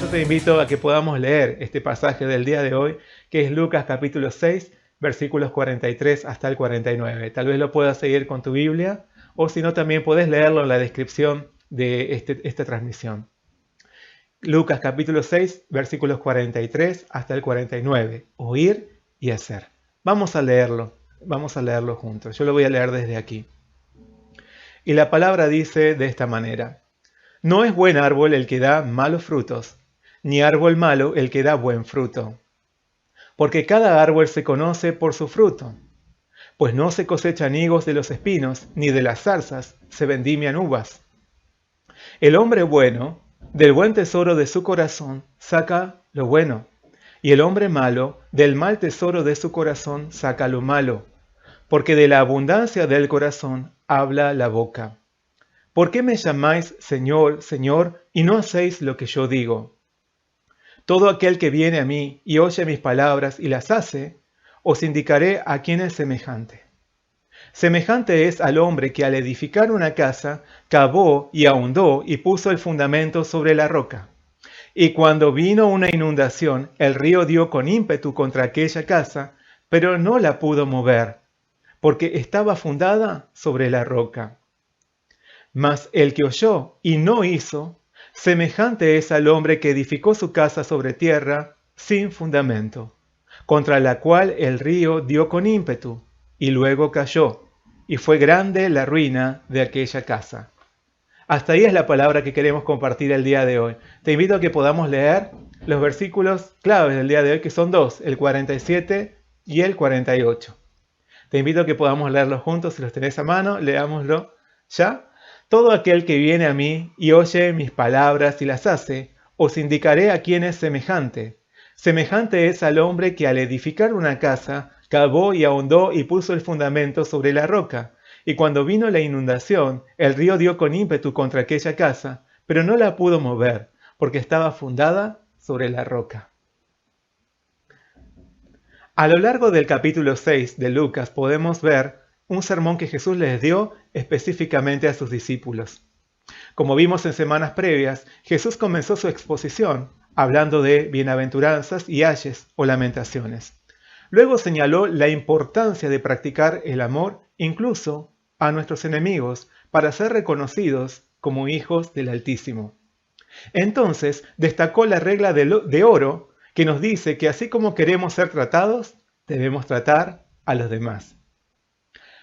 eso te invito a que podamos leer este pasaje del día de hoy, que es Lucas capítulo 6, versículos 43 hasta el 49. Tal vez lo puedas seguir con tu Biblia, o si no, también puedes leerlo en la descripción de esta transmisión. Lucas capítulo 6, versículos 43 hasta el 49. Oír y hacer. Vamos a leerlo juntos. Yo lo voy a leer desde aquí. Y la palabra dice de esta manera: No es buen árbol el que da malos frutos, ni árbol malo el que da buen fruto. Porque cada árbol se conoce por su fruto. Pues no se cosechan higos de los espinos, ni de las zarzas se vendimian uvas. El hombre bueno, del buen tesoro de su corazón, saca lo bueno, y el hombre malo, del mal tesoro de su corazón, saca lo malo, porque de la abundancia del corazón habla la boca. ¿Por qué me llamáis Señor, Señor, y no hacéis lo que yo digo? Todo aquel que viene a mí y oye mis palabras y las hace, os indicaré a quién es semejante. Semejante es al hombre que al edificar una casa, cavó y ahondó y puso el fundamento sobre la roca. Y cuando vino una inundación, el río dio con ímpetu contra aquella casa, pero no la pudo mover, porque estaba fundada sobre la roca. Mas el que oyó y no hizo, semejante es al hombre que edificó su casa sobre tierra sin fundamento, contra la cual el río dio con ímpetu, y luego cayó, y fue grande la ruina de aquella casa. Hasta ahí es la palabra que queremos compartir el día de hoy. Te invito a que podamos leer los versículos claves del día de hoy, que son dos, el 47 y el 48. Te invito a que podamos leerlos juntos, si los tenés a mano, leámoslo ya. Todo aquel que viene a mí y oye mis palabras y las hace, os indicaré a quién es semejante. Semejante es al hombre que al edificar una casa, cavó y ahondó y puso el fundamento sobre la roca. Y cuando vino la inundación, el río dio con ímpetu contra aquella casa, pero no la pudo mover, porque estaba fundada sobre la roca. A lo largo del capítulo 6 de Lucas podemos ver un sermón que Jesús les dio específicamente a sus discípulos. Como vimos en semanas previas, Jesús comenzó su exposición hablando de bienaventuranzas y ayes o lamentaciones. Luego señaló la importancia de practicar el amor incluso a nuestros enemigos para ser reconocidos como hijos del Altísimo. Entonces destacó la regla de oro que nos dice que así como queremos ser tratados, debemos tratar a los demás.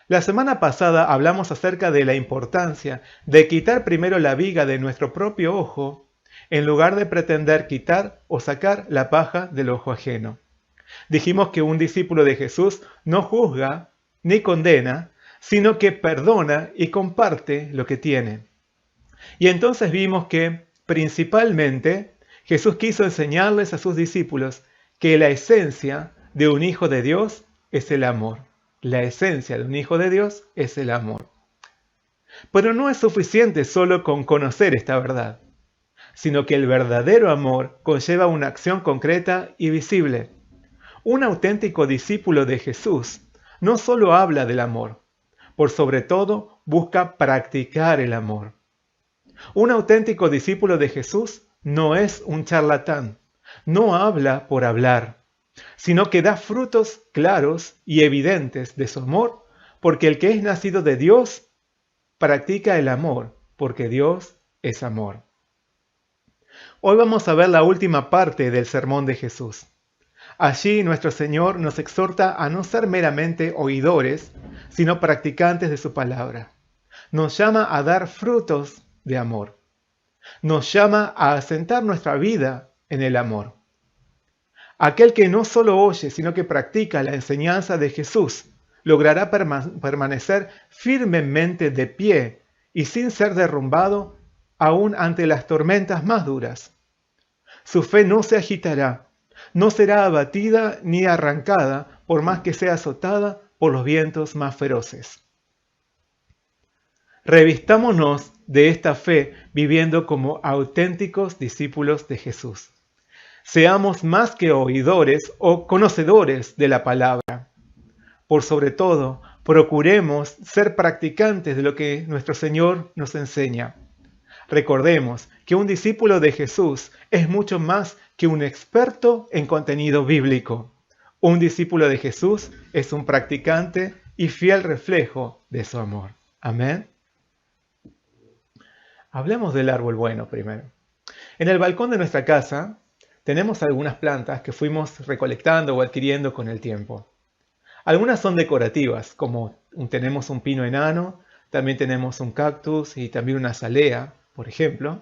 La semana pasada hablamos acerca de la importancia de quitar primero la viga de nuestro propio ojo en lugar de pretender quitar o sacar la paja del ojo ajeno. Dijimos que un discípulo de Jesús no juzga ni condena, sino que perdona y comparte lo que tiene. Y entonces vimos que, principalmente, Jesús quiso enseñarles a sus discípulos que la esencia de un hijo de Dios es el amor. La esencia de un hijo de Dios es el amor. Pero no es suficiente solo con conocer esta verdad, sino que el verdadero amor conlleva una acción concreta y visible. Un auténtico discípulo de Jesús no solo habla del amor, por sobre todo busca practicar el amor. Un auténtico discípulo de Jesús no es un charlatán, no habla por hablar, sino que da frutos claros y evidentes de su amor, porque el que es nacido de Dios practica el amor, porque Dios es amor. Hoy vamos a ver la última parte del sermón de Jesús. Allí nuestro Señor nos exhorta a no ser meramente oidores, sino practicantes de su palabra. Nos llama a dar frutos de amor. Nos llama a asentar nuestra vida en el amor. Aquel que no solo oye, sino que practica la enseñanza de Jesús, logrará permanecer firmemente de pie y sin ser derrumbado aún ante las tormentas más duras. Su fe no se agitará, no será abatida ni arrancada, por más que sea azotada por los vientos más feroces. Revistámonos de esta fe viviendo como auténticos discípulos de Jesús. Seamos más que oidores o conocedores de la palabra. Por sobre todo, procuremos ser practicantes de lo que nuestro Señor nos enseña. Recordemos que un discípulo de Jesús es mucho más que un experto en contenido bíblico. Un discípulo de Jesús es un practicante y fiel reflejo de su amor. Amén. Hablemos del árbol bueno primero. En el balcón de nuestra casa tenemos algunas plantas que fuimos recolectando o adquiriendo con el tiempo. Algunas son decorativas, como tenemos un pino enano, también tenemos un cactus y también una azalea, por ejemplo.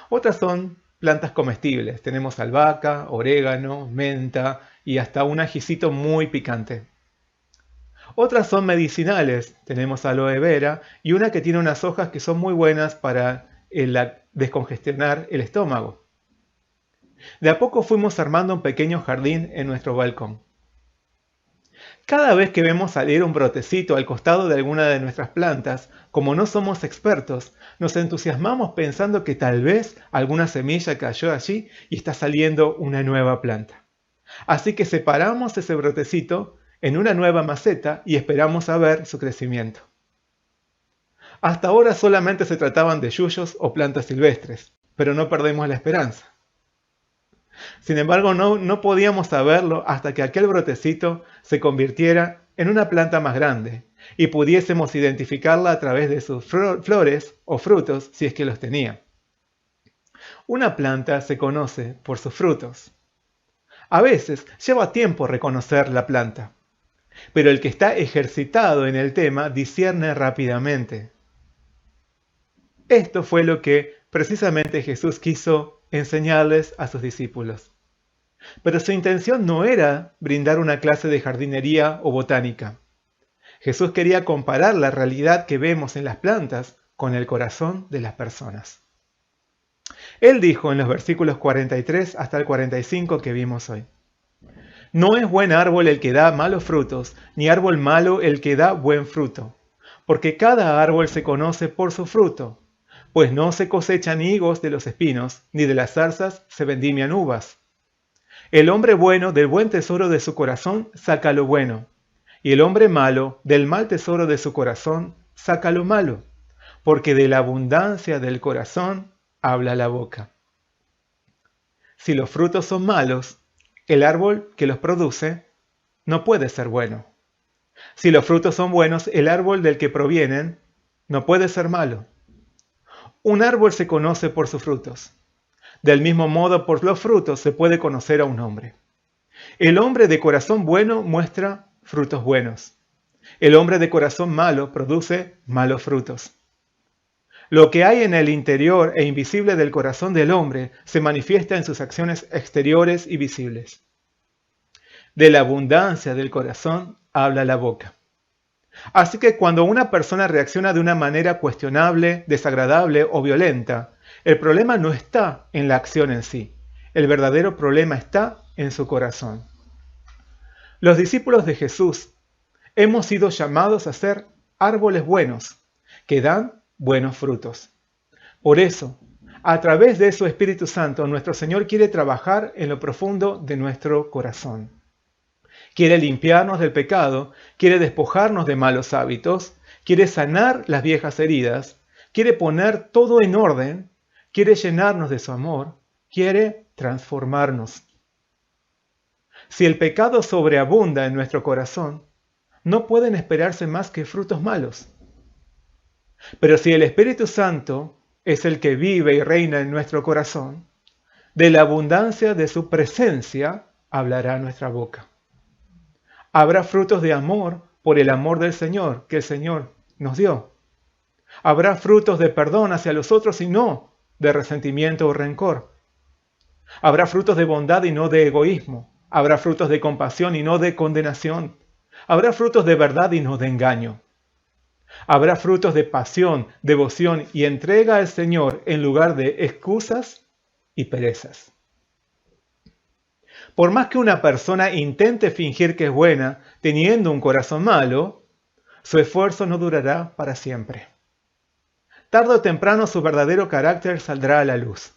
Otras son plantas comestibles. Tenemos albahaca, orégano, menta y hasta un ajicito muy picante. Otras son medicinales. Tenemos aloe vera y una que tiene unas hojas que son muy buenas para descongestionar el estómago. De a poco fuimos armando un pequeño jardín en nuestro balcón. Cada vez que vemos salir un brotecito al costado de alguna de nuestras plantas, como no somos expertos, nos entusiasmamos pensando que tal vez alguna semilla cayó allí y está saliendo una nueva planta. Así que separamos ese brotecito en una nueva maceta y esperamos a ver su crecimiento. Hasta ahora solamente se trataban de yuyos o plantas silvestres, pero no perdemos la esperanza. Sin embargo, no podíamos saberlo hasta que aquel brotecito se convirtiera en una planta más grande y pudiésemos identificarla a través de sus flores o frutos si es que los tenía. Una planta se conoce por sus frutos. A veces lleva tiempo reconocer la planta, pero el que está ejercitado en el tema discierne rápidamente. Esto fue lo que precisamente Jesús quiso enseñarles a sus discípulos. Pero su intención no era brindar una clase de jardinería o botánica. Jesús quería comparar la realidad que vemos en las plantas con el corazón de las personas. Él dijo en los versículos 43 hasta el 45 que vimos hoy: No es buen árbol el que da malos frutos, ni árbol malo el que da buen fruto, porque cada árbol se conoce por su fruto. Pues no se cosechan higos de los espinos, ni de las zarzas se vendimian uvas. El hombre bueno del buen tesoro de su corazón saca lo bueno, y el hombre malo del mal tesoro de su corazón saca lo malo, porque de la abundancia del corazón habla la boca. Si los frutos son malos, el árbol que los produce no puede ser bueno. Si los frutos son buenos, el árbol del que provienen no puede ser malo. Un árbol se conoce por sus frutos. Del mismo modo, por los frutos se puede conocer a un hombre. El hombre de corazón bueno muestra frutos buenos. El hombre de corazón malo produce malos frutos. Lo que hay en el interior e invisible del corazón del hombre se manifiesta en sus acciones exteriores y visibles. De la abundancia del corazón habla la boca. Así que cuando una persona reacciona de una manera cuestionable, desagradable o violenta, el problema no está en la acción en sí. El verdadero problema está en su corazón. Los discípulos de Jesús hemos sido llamados a ser árboles buenos, que dan buenos frutos. Por eso, a través de su Espíritu Santo, nuestro Señor quiere trabajar en lo profundo de nuestro corazón. Quiere limpiarnos del pecado, quiere despojarnos de malos hábitos, quiere sanar las viejas heridas, quiere poner todo en orden, quiere llenarnos de su amor, quiere transformarnos. Si el pecado sobreabunda en nuestro corazón, no pueden esperarse más que frutos malos. Pero si el Espíritu Santo es el que vive y reina en nuestro corazón, de la abundancia de su presencia hablará nuestra boca. Habrá frutos de amor por el amor del Señor que el Señor nos dio. Habrá frutos de perdón hacia los otros y no de resentimiento o rencor. Habrá frutos de bondad y no de egoísmo. Habrá frutos de compasión y no de condenación. Habrá frutos de verdad y no de engaño. Habrá frutos de pasión, devoción y entrega al Señor en lugar de excusas y perezas. Por más que una persona intente fingir que es buena teniendo un corazón malo, su esfuerzo no durará para siempre. Tarde o temprano su verdadero carácter saldrá a la luz.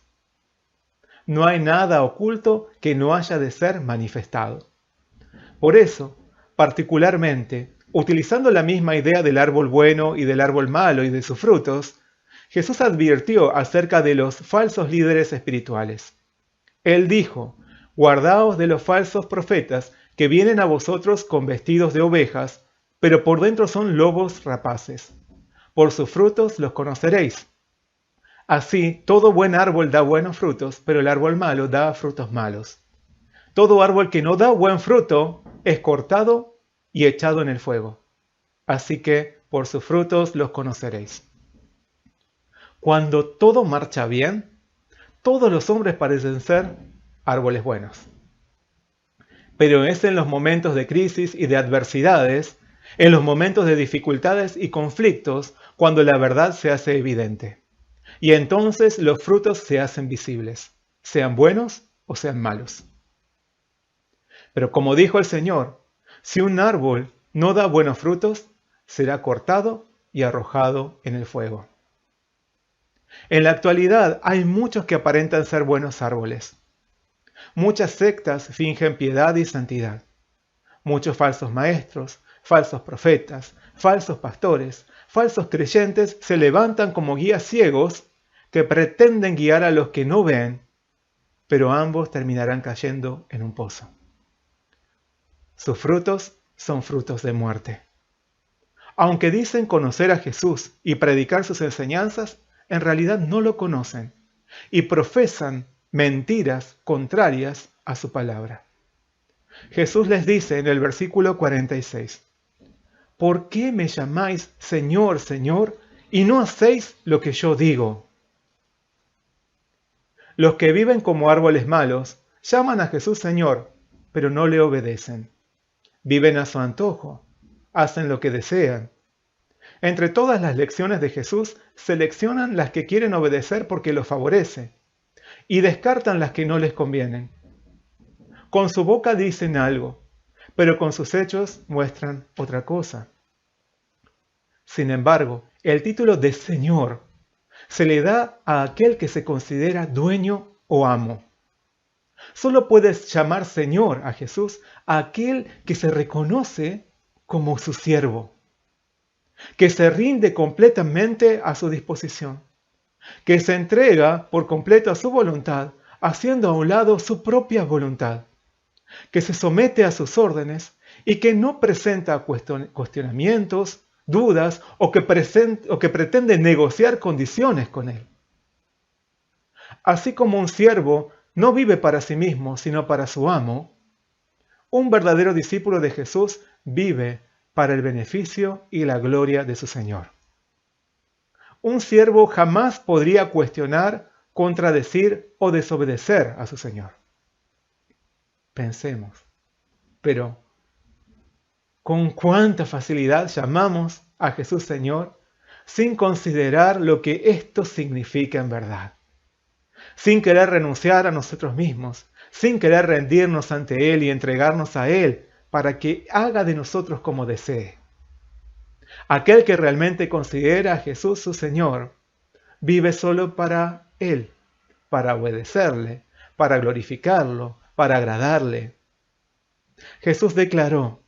No hay nada oculto que no haya de ser manifestado. Por eso, particularmente, utilizando la misma idea del árbol bueno y del árbol malo y de sus frutos, Jesús advirtió acerca de los falsos líderes espirituales. Él dijo: guardaos de los falsos profetas que vienen a vosotros con vestidos de ovejas, pero por dentro son lobos rapaces. Por sus frutos los conoceréis. Así, todo buen árbol da buenos frutos, pero el árbol malo da frutos malos. Todo árbol que no da buen fruto es cortado y echado en el fuego. Así que por sus frutos los conoceréis. Cuando todo marcha bien, todos los hombres parecen ser árboles buenos. Pero es en los momentos de crisis y de adversidades, en los momentos de dificultades y conflictos, cuando la verdad se hace evidente. Y entonces los frutos se hacen visibles, sean buenos o sean malos. Pero como dijo el Señor, si un árbol no da buenos frutos, será cortado y arrojado en el fuego. En la actualidad hay muchos que aparentan ser buenos árboles. Muchas sectas fingen piedad y santidad. Muchos falsos maestros, falsos profetas, falsos pastores, falsos creyentes se levantan como guías ciegos que pretenden guiar a los que no ven, pero ambos terminarán cayendo en un pozo. Sus frutos son frutos de muerte. Aunque dicen conocer a Jesús y predicar sus enseñanzas, en realidad no lo conocen y profesan mentiras contrarias a su palabra. Jesús les dice en el versículo 46, ¿por qué me llamáis Señor, Señor, y no hacéis lo que yo digo? Los que viven como árboles malos llaman a Jesús Señor, pero no le obedecen. Viven a su antojo, hacen lo que desean. Entre todas las lecciones de Jesús, seleccionan las que quieren obedecer porque los favorece, y descartan las que no les convienen. Con su boca dicen algo, pero con sus hechos muestran otra cosa. Sin embargo, el título de Señor se le da a aquel que se considera dueño o amo. Solo puedes llamar Señor a Jesús a aquel que se reconoce como su siervo, que se rinde completamente a su disposición, que se entrega por completo a su voluntad, haciendo a un lado su propia voluntad, que se somete a sus órdenes y que no presenta cuestionamientos, dudas o que pretende negociar condiciones con él. Así como un siervo no vive para sí mismo, sino para su amo, un verdadero discípulo de Jesús vive para el beneficio y la gloria de su Señor. Un siervo jamás podría cuestionar, contradecir o desobedecer a su Señor. Pensemos, pero ¿con cuánta facilidad llamamos a Jesús Señor sin considerar lo que esto significa en verdad? Sin querer renunciar a nosotros mismos, sin querer rendirnos ante Él y entregarnos a Él para que haga de nosotros como desee. Aquel que realmente considera a Jesús su Señor, vive solo para Él, para obedecerle, para glorificarlo, para agradarle. Jesús declaró: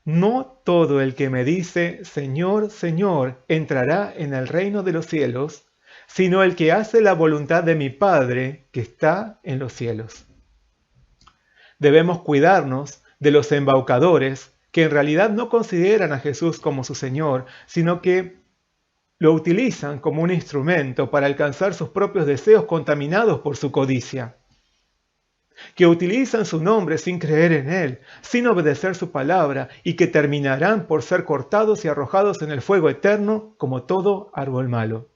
no todo el que me dice Señor, Señor, entrará en el reino de los cielos, sino el que hace la voluntad de mi Padre que está en los cielos. Debemos cuidarnos de los embaucadores que en realidad no consideran a Jesús como su Señor, sino que lo utilizan como un instrumento para alcanzar sus propios deseos contaminados por su codicia. Que utilizan su nombre sin creer en Él, sin obedecer su palabra, y que terminarán por ser cortados y arrojados en el fuego eterno como todo árbol malo.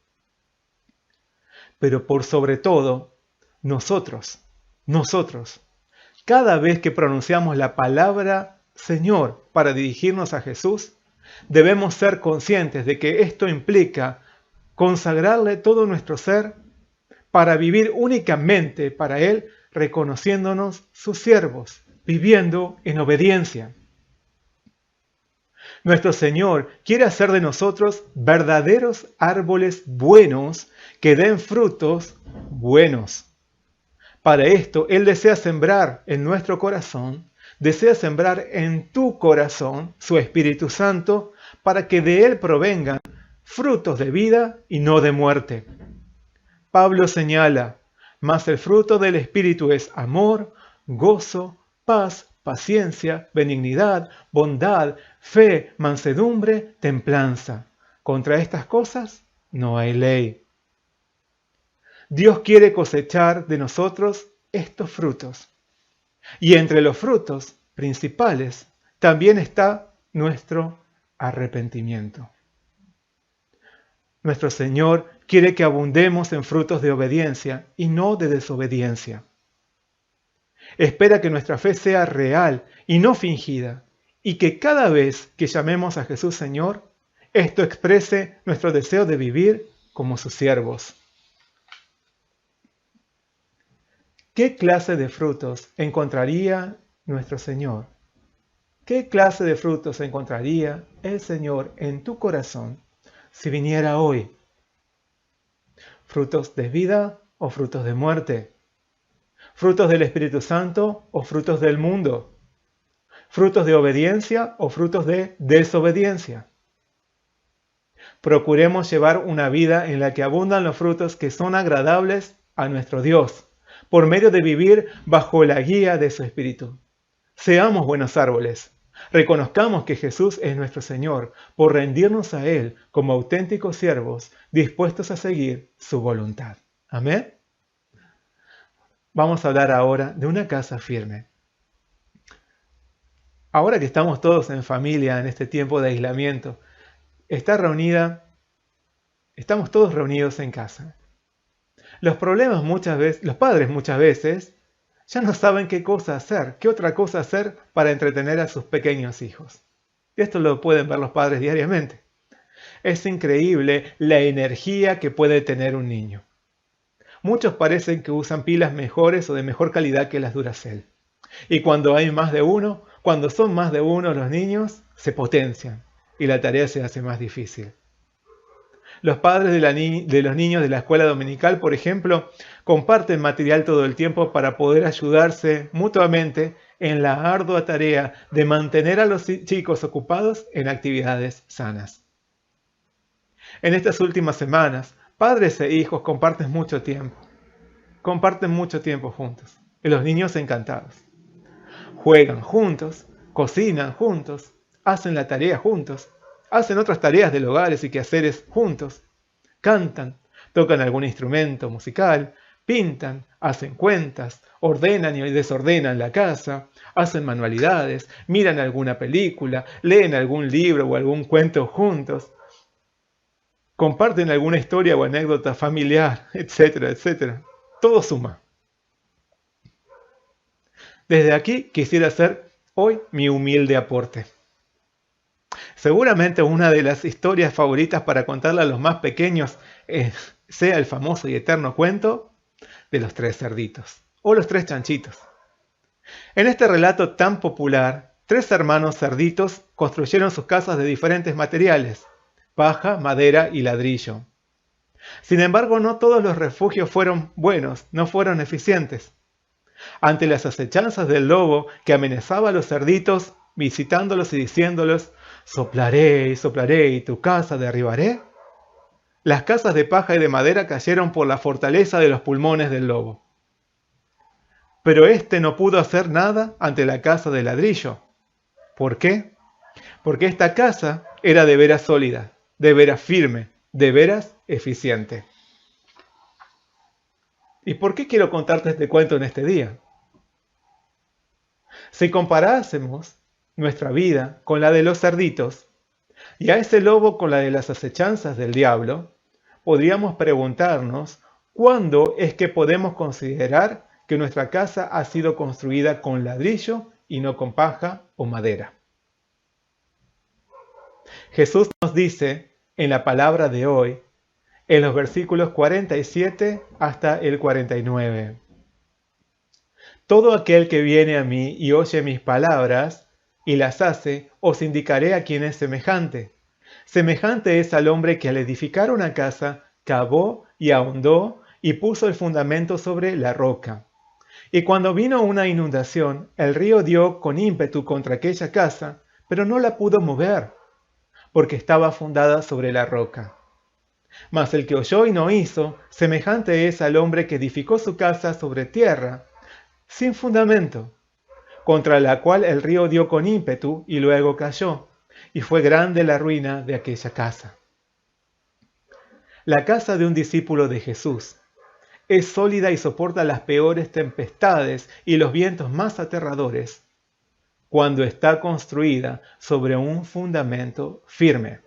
Pero por sobre todo, nosotros, cada vez que pronunciamos la palabra Señor para dirigirnos a Jesús, debemos ser conscientes de que esto implica consagrarle todo nuestro ser para vivir únicamente para Él, reconociéndonos sus siervos, viviendo en obediencia. Nuestro Señor quiere hacer de nosotros verdaderos árboles buenos que den frutos buenos. Para esto, Él desea sembrar en nuestro corazón, desea sembrar en tu corazón su Espíritu Santo para que de Él provengan frutos de vida y no de muerte. Pablo señala, mas el fruto del Espíritu es amor, gozo, paz, paciencia, benignidad, bondad, fe, mansedumbre, templanza. Contra estas cosas no hay ley. Dios quiere cosechar de nosotros estos frutos. Y entre los frutos principales también está nuestro arrepentimiento. Nuestro Señor quiere que abundemos en frutos de obediencia y no de desobediencia. Espera que nuestra fe sea real y no fingida, y que cada vez que llamemos a Jesús Señor, esto exprese nuestro deseo de vivir como sus siervos. ¿Qué clase de frutos encontraría nuestro Señor? ¿Qué clase de frutos encontraría el Señor en tu corazón si viniera hoy? ¿Frutos de vida o frutos de muerte? ¿Frutos del Espíritu Santo o frutos del mundo? ¿Frutos de obediencia o frutos de desobediencia? Procuremos llevar una vida en la que abundan los frutos que son agradables a nuestro Dios, por medio de vivir bajo la guía de su Espíritu. Seamos buenos árboles. Reconozcamos que Jesús es nuestro Señor por rendirnos a Él como auténticos siervos dispuestos a seguir su voluntad. Amén. Vamos a hablar ahora de una casa firme. Ahora que estamos todos en familia en este tiempo de aislamiento, estamos todos reunidos en casa. Los padres muchas veces ya no saben qué otra cosa hacer para entretener a sus pequeños hijos. Y esto lo pueden ver los padres diariamente. Es increíble la energía que puede tener un niño. Muchos parecen que usan pilas mejores o de mejor calidad que las Duracell. Y cuando son más de uno los niños, se potencian y la tarea se hace más difícil. Los padres de los niños de la escuela dominical, por ejemplo, comparten material todo el tiempo para poder ayudarse mutuamente en la ardua tarea de mantener a los chicos ocupados en actividades sanas. En estas últimas semanas, padres e hijos comparten mucho tiempo juntos, y los niños encantados. Juegan juntos, cocinan juntos, hacen la tarea juntos, hacen otras tareas del hogar y quehaceres juntos, cantan, tocan algún instrumento musical, pintan, hacen cuentas, ordenan y desordenan la casa, hacen manualidades, miran alguna película, leen algún libro o algún cuento juntos, comparten alguna historia o anécdota familiar, etcétera, etcétera. Todo suma. Desde aquí quisiera hacer hoy mi humilde aporte. Seguramente una de las historias favoritas para contarle a los más pequeños sea el famoso y eterno cuento de los 3 cerditos o los 3 chanchitos. En este relato tan popular, 3 hermanos cerditos construyeron sus casas de diferentes materiales: paja, madera y ladrillo. Sin embargo, no todos los refugios fueron buenos, no fueron eficientes. Ante las acechanzas del lobo que amenazaba a los cerditos, visitándolos y diciéndolos: soplaré y soplaré y tu casa derribaré, las casas de paja y de madera cayeron por la fortaleza de los pulmones del lobo. Pero éste no pudo hacer nada ante la casa de ladrillo. ¿Por qué? Porque esta casa era de veras sólida, de veras firme, de veras eficiente. ¿Y por qué quiero contarte este cuento en este día? Si comparásemos nuestra vida con la de los cerditos y a ese lobo con la de las acechanzas del diablo, podríamos preguntarnos cuándo es que podemos considerar que nuestra casa ha sido construida con ladrillo y no con paja o madera. Jesús nos dice en la palabra de hoy, en los versículos 47 hasta el 49. Todo aquel que viene a mí y oye mis palabras y las hace, os indicaré a quién es semejante. Semejante es al hombre que al edificar una casa, cavó y ahondó y puso el fundamento sobre la roca. Y cuando vino una inundación, el río dio con ímpetu contra aquella casa, pero no la pudo mover, porque estaba fundada sobre la roca. Mas el que oyó y no hizo, semejante es al hombre que edificó su casa sobre tierra, sin fundamento, contra la cual el río dio con ímpetu y luego cayó, y fue grande la ruina de aquella casa. La casa de un discípulo de Jesús es sólida y soporta las peores tempestades y los vientos más aterradores, cuando está construida sobre un fundamento firme.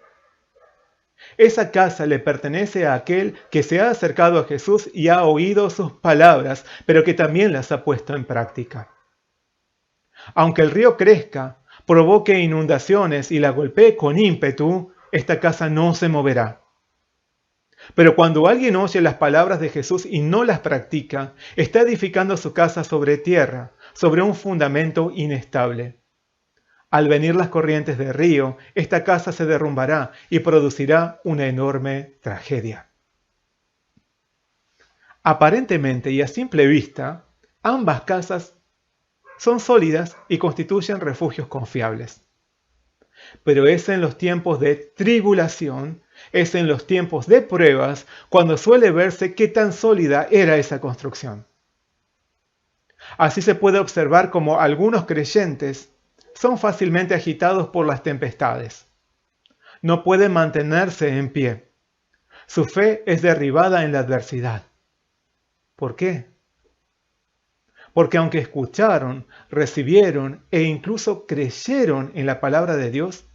Esa casa le pertenece a aquel que se ha acercado a Jesús y ha oído sus palabras, pero que también las ha puesto en práctica. Aunque el río crezca, provoque inundaciones y la golpee con ímpetu, esta casa no se moverá. Pero cuando alguien oye las palabras de Jesús y no las practica, está edificando su casa sobre tierra, sobre un fundamento inestable. Al venir las corrientes del río, esta casa se derrumbará y producirá una enorme tragedia. Aparentemente y a simple vista, ambas casas son sólidas y constituyen refugios confiables. Pero es en los tiempos de tribulación, es en los tiempos de pruebas, cuando suele verse qué tan sólida era esa construcción. Así se puede observar cómo algunos creyentes son fácilmente agitados por las tempestades. No pueden mantenerse en pie. Su fe es derribada en la adversidad. ¿Por qué? Porque aunque escucharon, recibieron e incluso creyeron en la palabra de Dios,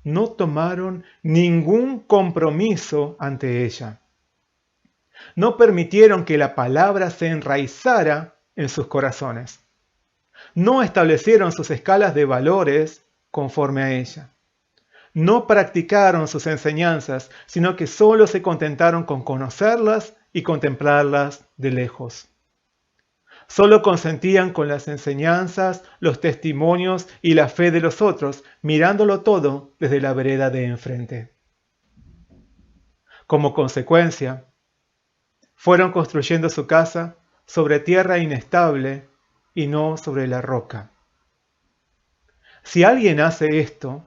no tomaron ningún compromiso ante ella. No permitieron que la palabra se enraizara en sus corazones. No establecieron sus escalas de valores conforme a ella. No practicaron sus enseñanzas, sino que solo se contentaron con conocerlas y contemplarlas de lejos. Solo consentían con las enseñanzas, los testimonios y la fe de los otros, mirándolo todo desde la vereda de enfrente. Como consecuencia, fueron construyendo su casa sobre tierra inestable y no sobre la roca. Si alguien hace esto,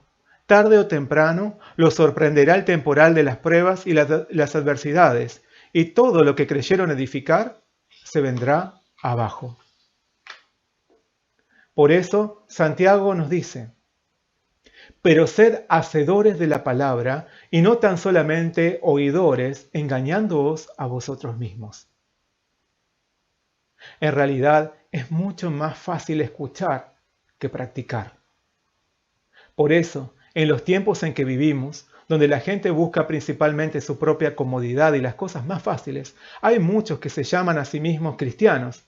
tarde o temprano lo sorprenderá el temporal de las pruebas y las adversidades, y todo lo que creyeron edificar se vendrá abajo. Por eso Santiago nos dice: pero sed hacedores de la palabra y no tan solamente oidores, engañándoos a vosotros mismos. En realidad es mucho más fácil escuchar que practicar. Por eso, en los tiempos en que vivimos, donde la gente busca principalmente su propia comodidad y las cosas más fáciles, hay muchos que se llaman a sí mismos cristianos,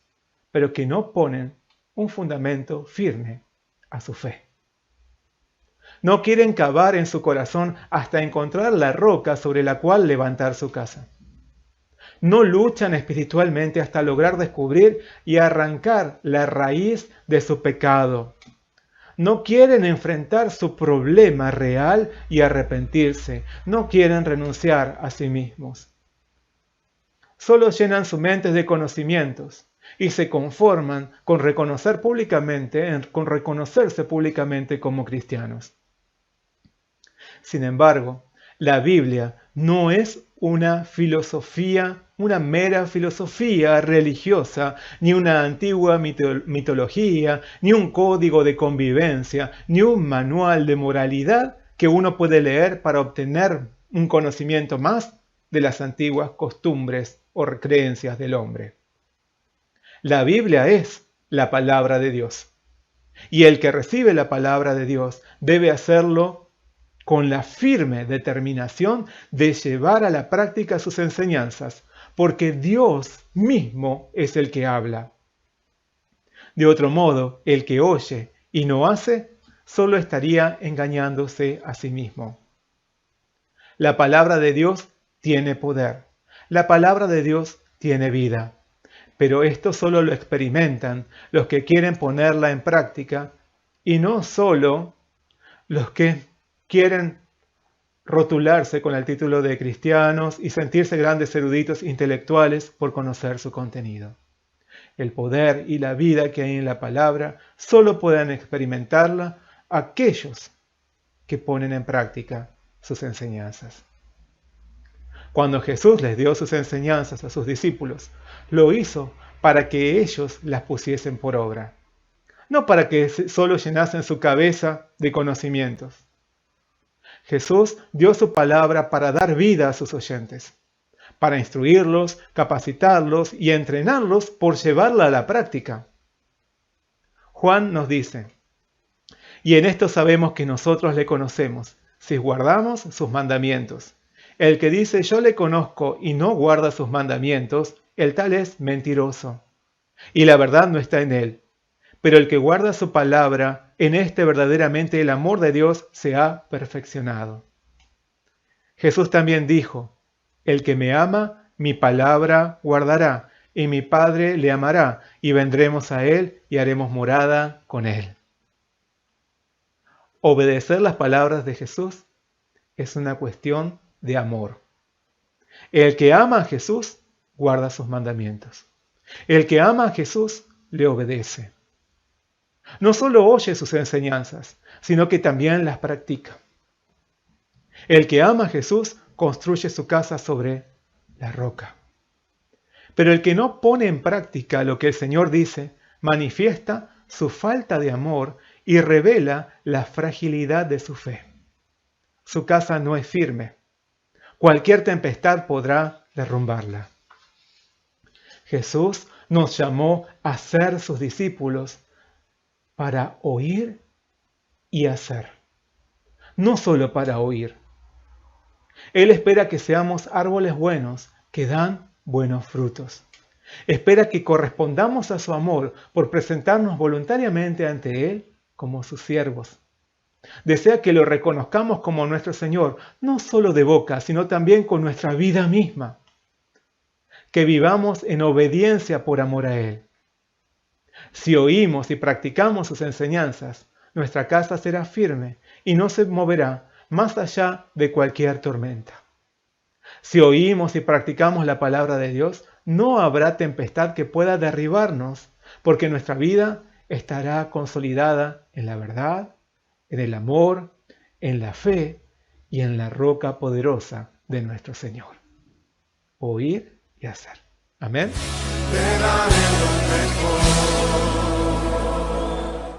pero que no ponen un fundamento firme a su fe. No quieren cavar en su corazón hasta encontrar la roca sobre la cual levantar su casa. No luchan espiritualmente hasta lograr descubrir y arrancar la raíz de su pecado. No quieren enfrentar su problema real y arrepentirse. No quieren renunciar a sí mismos. Solo llenan su mente de conocimientos y se conforman con reconocerse públicamente como cristianos. Sin embargo, la Biblia no es una mera filosofía religiosa, ni una antigua mitología, ni un código de convivencia, ni un manual de moralidad que uno puede leer para obtener un conocimiento más de las antiguas costumbres o creencias del hombre. La Biblia es la palabra de Dios, y el que recibe la palabra de Dios debe hacerlo con la firme determinación de llevar a la práctica sus enseñanzas, porque Dios mismo es el que habla. De otro modo, el que oye y no hace, solo estaría engañándose a sí mismo. La palabra de Dios tiene poder. La palabra de Dios tiene vida. Pero esto solo lo experimentan los que quieren ponerla en práctica y no solo los que quieren rotularse con el título de cristianos y sentirse grandes eruditos intelectuales por conocer su contenido. El poder y la vida que hay en la palabra solo pueden experimentarla aquellos que ponen en práctica sus enseñanzas. Cuando Jesús les dio sus enseñanzas a sus discípulos, lo hizo para que ellos las pusiesen por obra, no para que solo llenasen su cabeza de conocimientos. Jesús dio su palabra para dar vida a sus oyentes, para instruirlos, capacitarlos y entrenarlos por llevarla a la práctica. Juan nos dice: y en esto sabemos que nosotros le conocemos, si guardamos sus mandamientos. El que dice yo le conozco y no guarda sus mandamientos, el tal es mentiroso, y la verdad no está en él. Pero el que guarda su palabra, en este verdaderamente el amor de Dios se ha perfeccionado. Jesús también dijo: el que me ama, mi palabra guardará, y mi Padre le amará, y vendremos a él y haremos morada con él. Obedecer las palabras de Jesús es una cuestión de amor. El que ama a Jesús guarda sus mandamientos. El que ama a Jesús le obedece. No solo oye sus enseñanzas, sino que también las practica. El que ama a Jesús construye su casa sobre la roca. Pero el que no pone en práctica lo que el Señor dice, manifiesta su falta de amor y revela la fragilidad de su fe. Su casa no es firme. Cualquier tempestad podrá derrumbarla. Jesús nos llamó a ser sus discípulos para oír y hacer. No solo para oír. Él espera que seamos árboles buenos que dan buenos frutos. Espera que correspondamos a su amor por presentarnos voluntariamente ante Él como sus siervos. Desea que lo reconozcamos como nuestro Señor, no solo de boca, sino también con nuestra vida misma. Que vivamos en obediencia por amor a Él. Si oímos y practicamos sus enseñanzas, nuestra casa será firme y no se moverá más allá de cualquier tormenta. Si oímos y practicamos la palabra de Dios, no habrá tempestad que pueda derribarnos, porque nuestra vida estará consolidada en la verdad, en el amor, en la fe y en la roca poderosa de nuestro Señor. Oír y hacer. Amén. Te daré lo mejor.